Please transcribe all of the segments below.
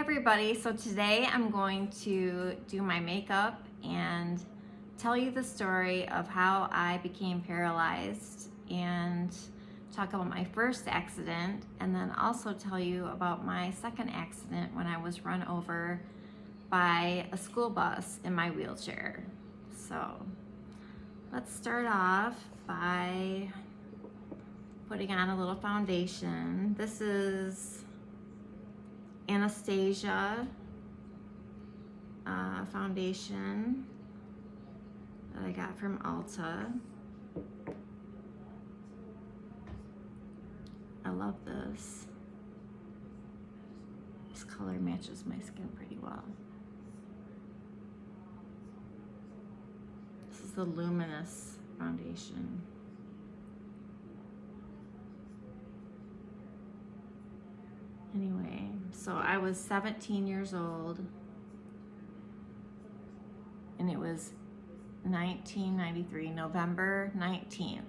everybody, so today I'm going to do my makeup and tell you the story of how I became paralyzed and talk about my first accident, and then also tell you about my second accident when I was run over by a school bus in my wheelchair. So let's start off by putting on a little foundation. This is Anastasia foundation that I got from Ulta. I love this. This color matches my skin pretty well. This is the Luminous foundation. Anyway, so I was 17 years old, and it was 1993, November 19th,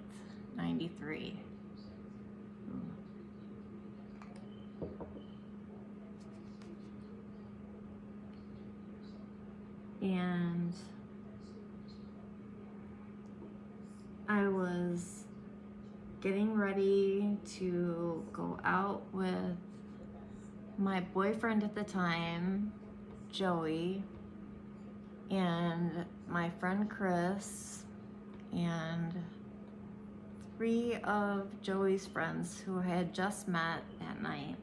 93. And I was getting ready to go out with my boyfriend at the time, Joey, and my friend Chris, and 3 of Joey's friends who I had just met that night.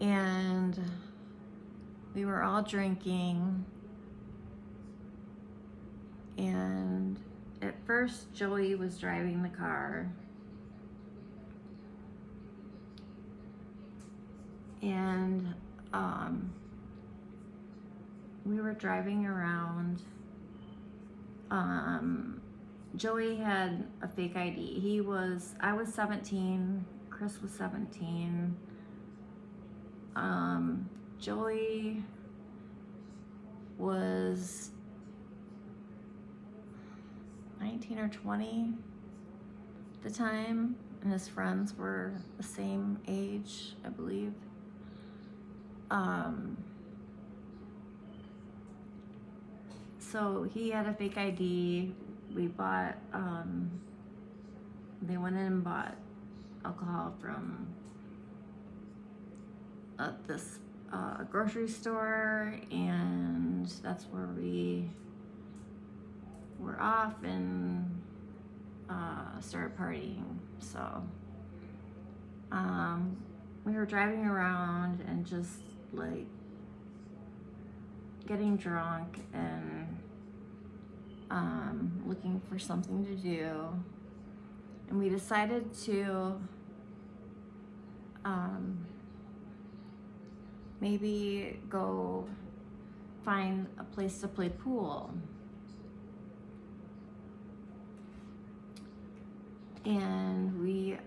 And we were all drinking, and at first Joey was driving the car. And we were driving around. Joey had a fake ID. I was 17, Chris was 17. Joey was 19 or 20 at the time, and his friends were the same age, I believe. So he had a fake ID. We bought, they went in and bought alcohol from this grocery store, and that's where we were off and started partying. So we were driving around and just like getting drunk and looking for something to do, and we decided to maybe go find a place to play pool. And we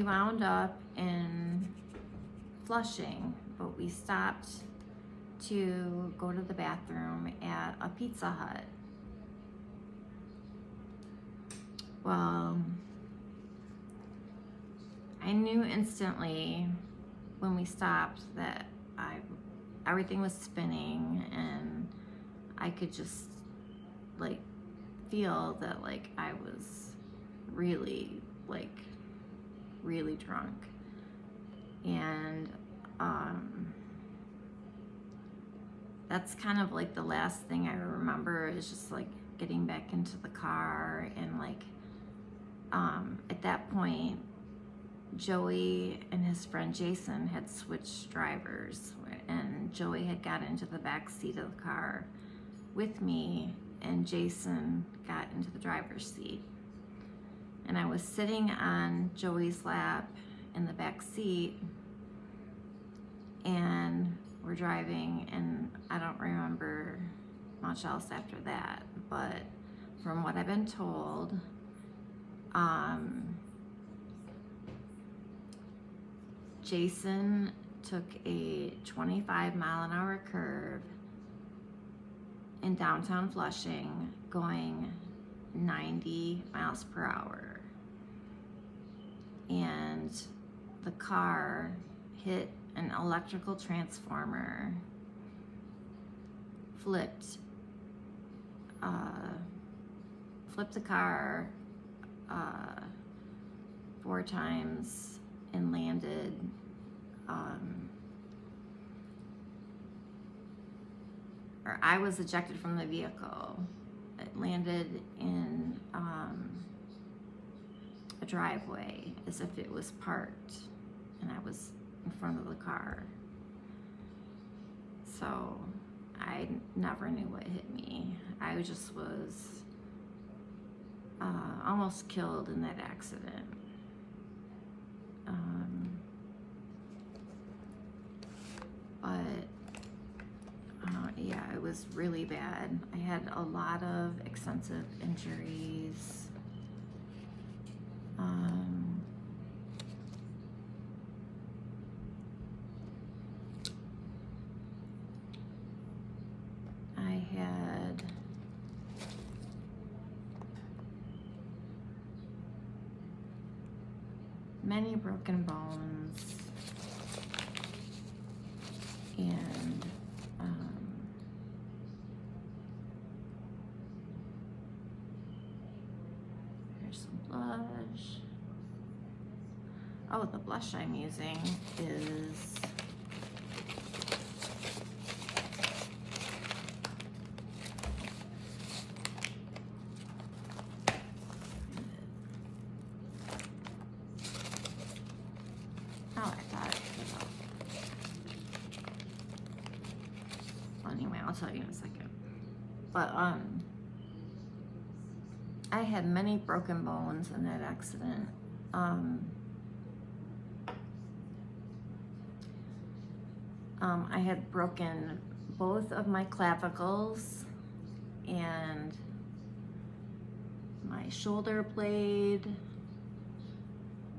wound up in Flushing, but we stopped to go to the bathroom at a Pizza Hut. Well, I knew instantly when we stopped that everything was spinning, and I could just like feel that like I was really drunk. And that's kind of like the last thing I remember is just like getting back into the car, and like at that point Joey and his friend Jason had switched drivers, and Joey had got into the back seat of the car with me, and Jason got into the driver's seat. And I was sitting on Joey's lap in the back seat, and we're driving, and I don't remember much else after that. But from what I've been told, Jason took a 25-mile-an-hour curve in downtown Flushing going 90 miles per hour. And the car hit an electrical transformer, flipped the car 4 times and landed or I was ejected from the vehicle. It landed in a driveway as if it was parked, and I was in front of the car. So I never knew what hit me. I just was almost killed in that accident. Yeah, it was really bad. I had a lot of extensive injuries. I had many broken bones, and here's some blush. Oh, the blush I'm using is anyway, I'll tell you in a second. But I had many broken bones in that accident. I had broken both of my clavicles and my shoulder blade,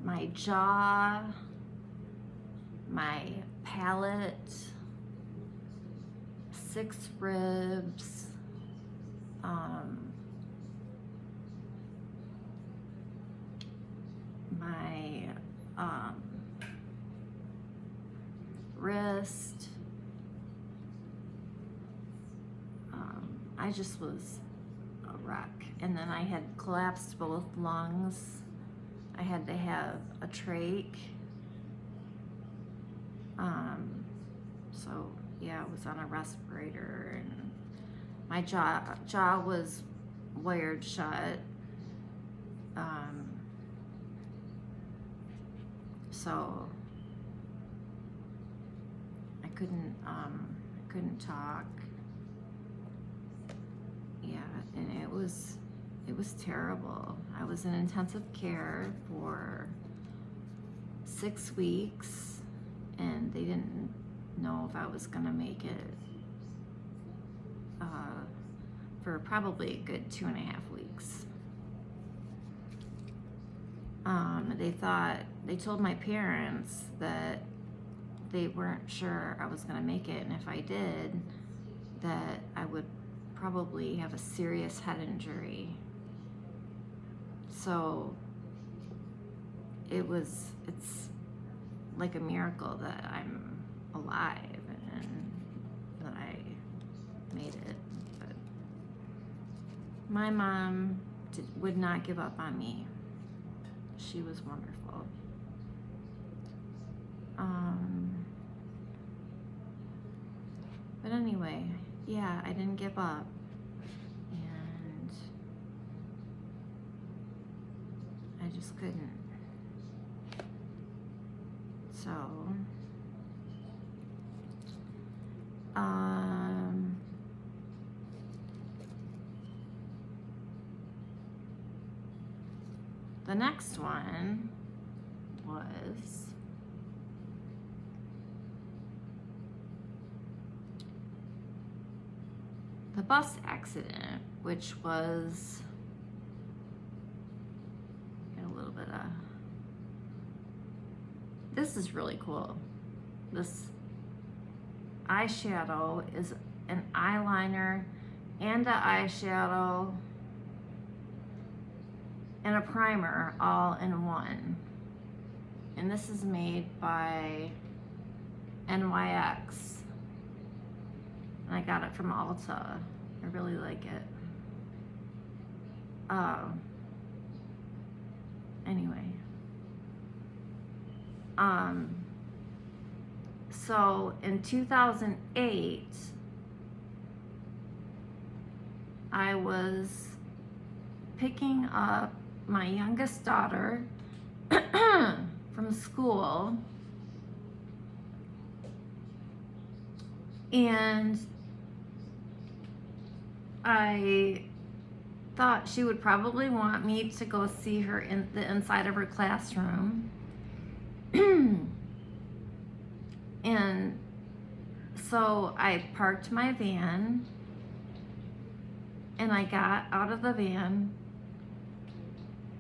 my jaw, my palate, 6 ribs, my wrist. I just was a wreck. And then I had collapsed both lungs. I had to have a trach. So yeah, I was on a respirator, and my jaw was wired shut. So I couldn't talk. Yeah, and it was terrible. I was in intensive care for 6 weeks, and they didn't know if I was gonna make it for probably a good 2.5 weeks. They told my parents that they weren't sure I was gonna make it, and if I did, that I would probably have a serious head injury. So it's like a miracle that I'm alive and that I made it. But my mom would not give up on me. She was wonderful. But anyway, yeah, I didn't give up, and I just couldn't. So, the next one was the bus accident, which was a little bit of, this is really cool. This eyeshadow is an eyeliner and an eyeshadow and a primer all in one. And this is made by NYX. And I got it from Ulta. I really like it. Anyway. So in 2008, I was picking up my youngest daughter from school, and I thought she would probably want me to go see her in the inside of her classroom. And so I parked my van and I got out of the van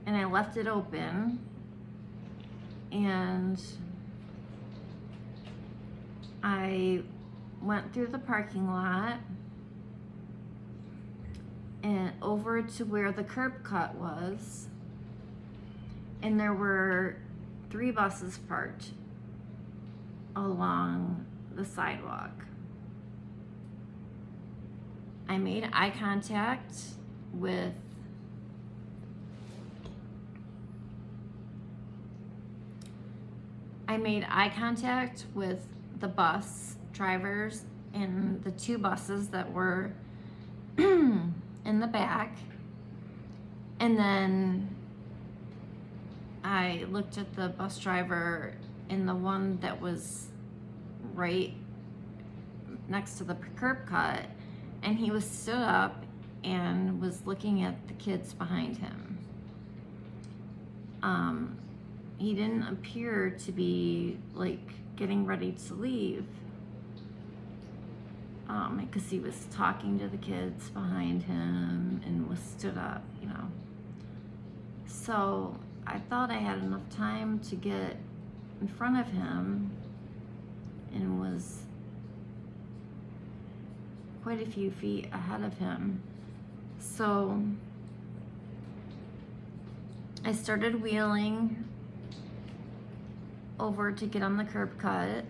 and I left it open, and I went through the parking lot and over to where the curb cut was, and there were 3 buses parked along the sidewalk. I made eye contact with the bus drivers and the 2 buses that were in the back. And then I looked at the bus driver and the one that was right next to the curb cut, and he was stood up and was looking at the kids behind him. He didn't appear to be like getting ready to leave, because he was talking to the kids behind him and was stood up, you know. So I thought I had enough time to get in front of him, and was quite a few feet ahead of him. So I started wheeling over to get on the curb cut.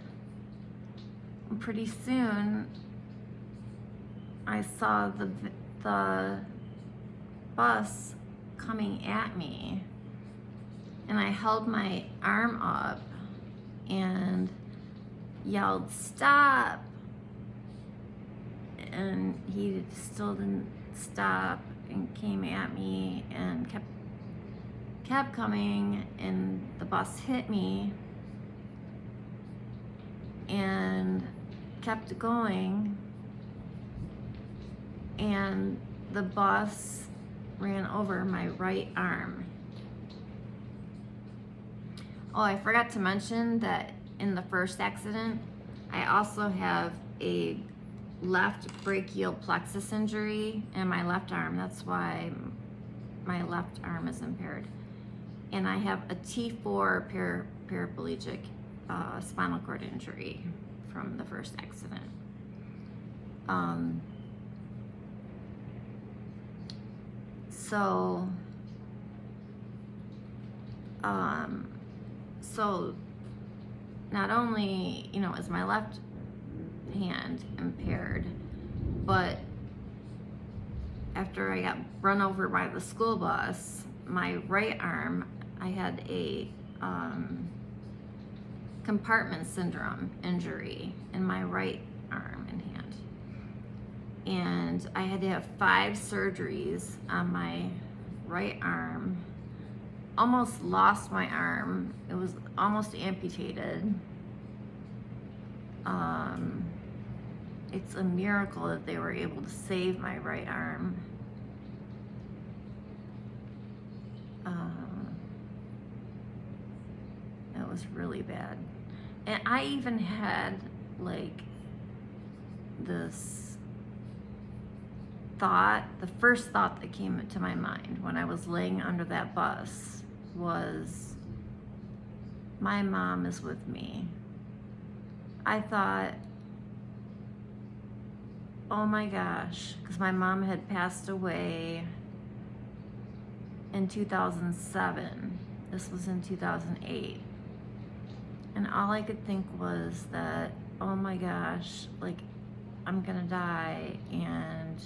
And pretty soon I saw the bus coming at me, and I held my arm up and yelled, "Stop!" And he still didn't stop and came at me and kept coming, and the bus hit me and kept going, and the bus ran over my right arm. Oh, I forgot to mention that in the first accident, I also have a left brachial plexus injury in my left arm. That's why my left arm is impaired. And I have a T4 paraplegic spinal cord injury from the first accident. So not only, you know, is my left hand impaired, but after I got run over by the school bus, my right arm, I had a compartment syndrome injury in my right arm and hand. And I had to have 5 surgeries on my right arm. Almost lost my arm. It was almost amputated. It's a miracle that they were able to save my right arm. It was really bad. And I even had like this thought, the first thought that came into my mind when I was laying under that bus was, my mom is with me. I thought, oh my gosh, because my mom had passed away in 2007. This was in 2008. And all I could think was that, oh my gosh, like, I'm gonna die and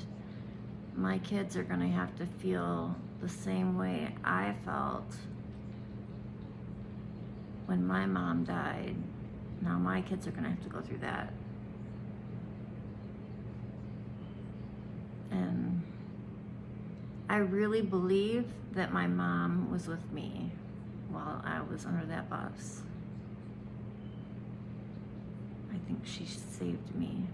my kids are gonna have to feel the same way I felt when my mom died. Now my kids are gonna have to go through that. And I really believe that my mom was with me while I was under that bus. I think she saved me.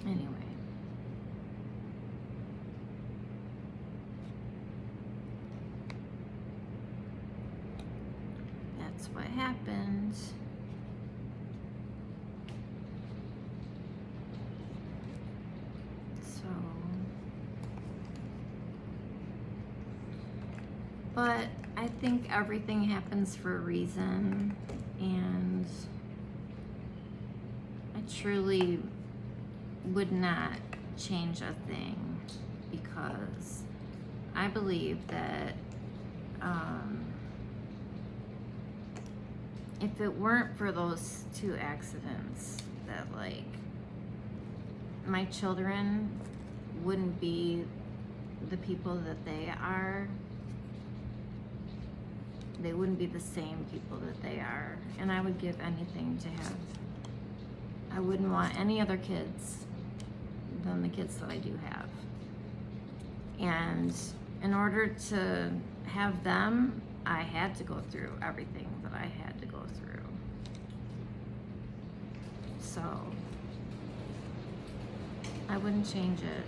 Anyway. That's what happened. So, but I think everything happens for a reason, and I truly would not change a thing, because I believe that if it weren't for those 2 accidents, that like my children wouldn't be the people that they are. They wouldn't be the same people that they are. And I would give anything to have. I wouldn't want any other kids than the kids that I do have. And in order to have them, I had to go through everything that I had to go through. So I wouldn't change it.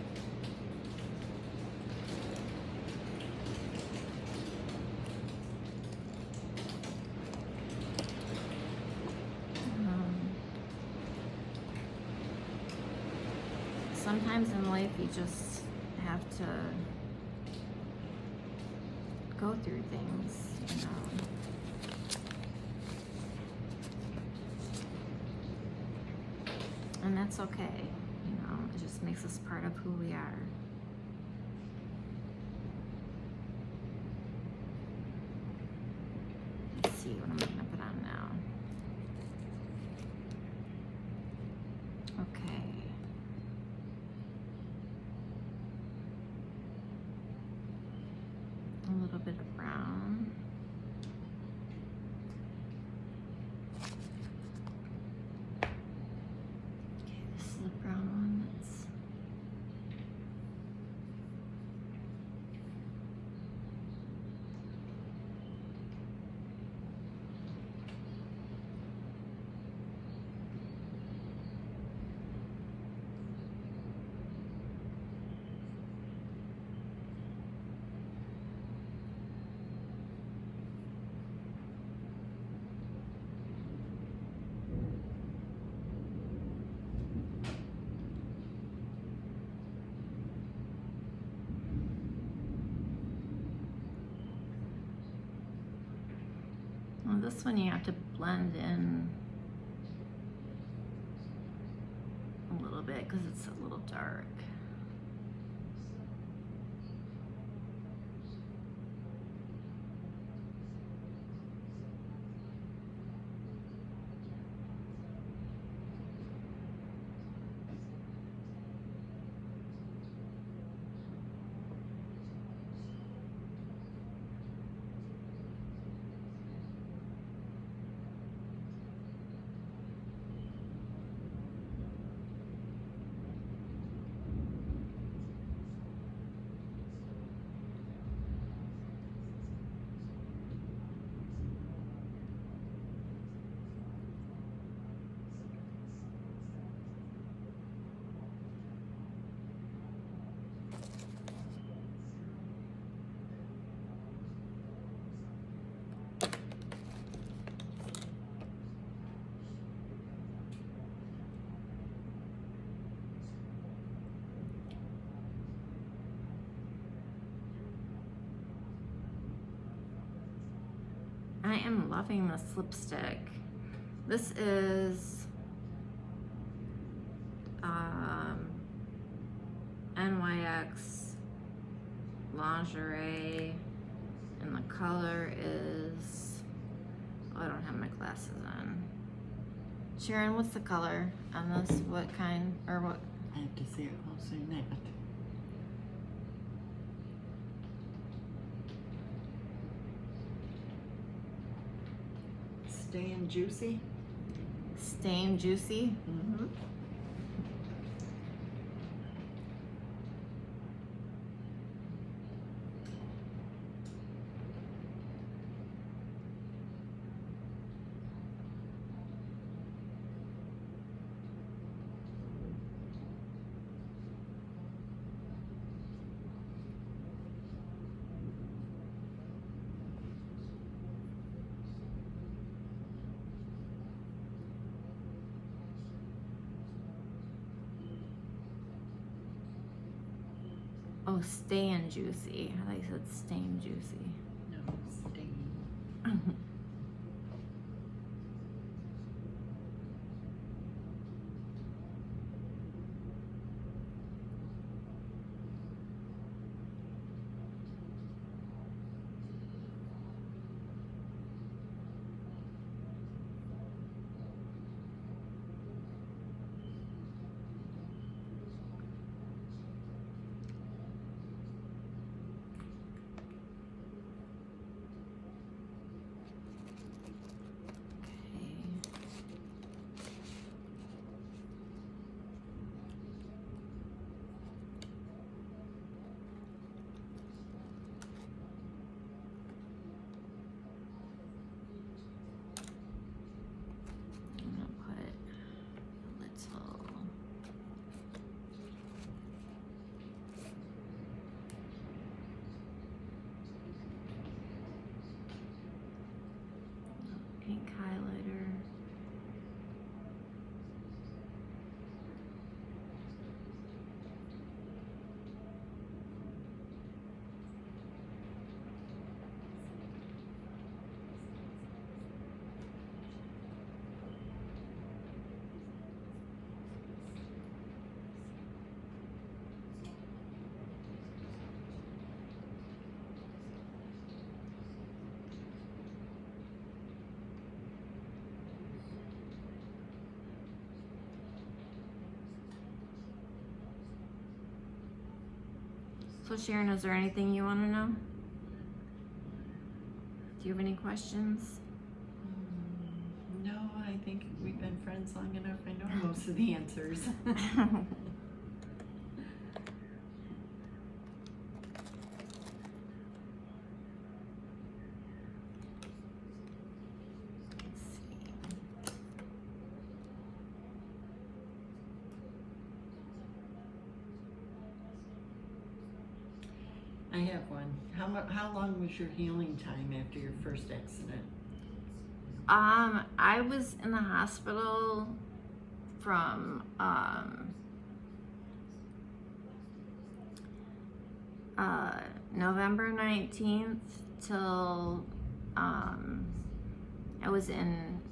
Sometimes in life you just have to go through things, you know. And that's okay, you know. It just makes us part of who we are. Let's see what I'm gonna put on now. Okay. A little bit of brown. Okay, this is a brown one. That's well, this one you have to blend in a little bit because it's a little dark. I am loving this lipstick. This is NYX Lingerie, and the color is, oh, I don't have my glasses on. Sharon, what's the color on this? What kind, or what? I have to see it closer than that. Staying Juicy. Staying Juicy. Mm-hmm. Oh, Staying Juicy. I thought you said Staying Juicy. No, Staying. Pink highlighter. So Sharon, is there anything you want to know? Do you have any questions? No, I think we've been friends long enough. I know most of the answers. I have one. How long was your healing time after your first accident? I was in the hospital from November 19th till I was in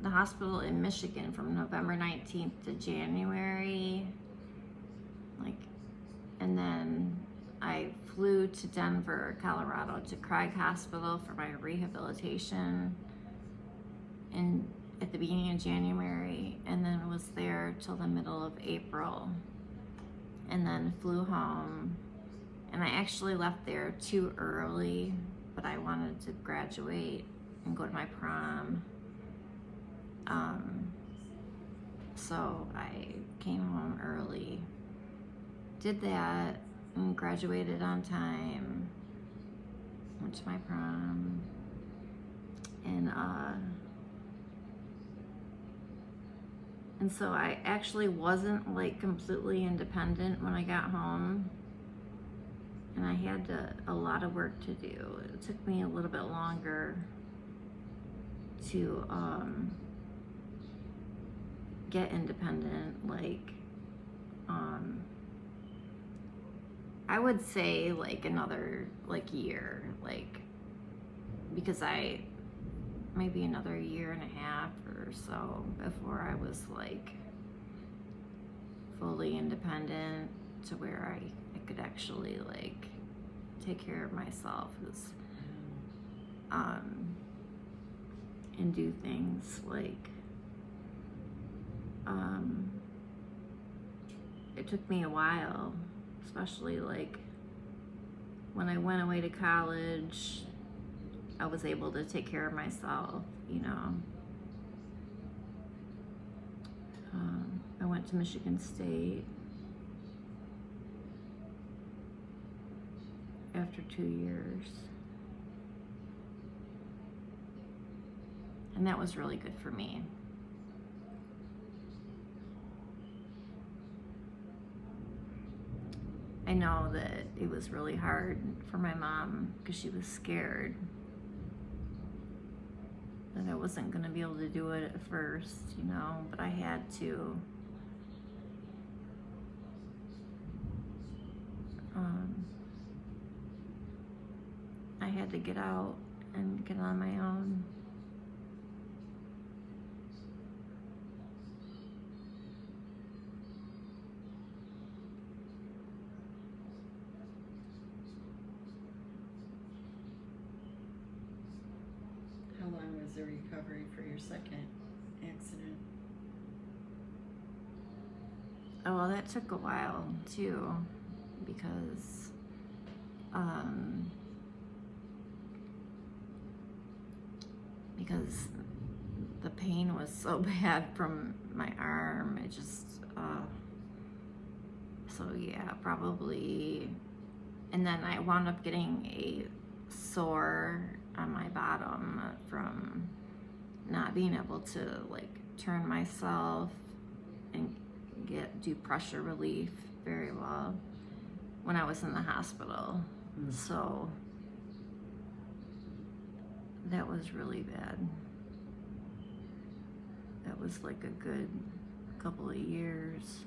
the hospital in Michigan from November 19th to January, and then I flew to Denver, Colorado, to Craig Hospital for my rehabilitation at the beginning of January, and then was there till the middle of April, and then flew home. And I actually left there too early, but I wanted to graduate and go to my prom. So I came home early, did that, and graduated on time, went to my prom, and so I actually wasn't like completely independent when I got home, and I had a lot of work to do. It took me a little bit longer to get independent, I would say like another like year, like, because maybe another year and a half or so before I was like fully independent to where I could actually like take care of myself and do things like it took me a while, especially like when I went away to college. I was able to take care of myself, you know. I went to Michigan State after 2 years. And that was really good for me. I know that it was really hard for my mom because she was scared that I wasn't going to be able to do it at first, you know, but I had to. I had to get out and get on my own. How long was the recovery for your second accident? Oh, well, that took a while too, because the pain was so bad from my arm. It just, so yeah, probably. And then I wound up getting a sore on my bottom from not being able to like turn myself and do pressure relief very well when I was in the hospital. So that was really bad. That was like a good couple of years.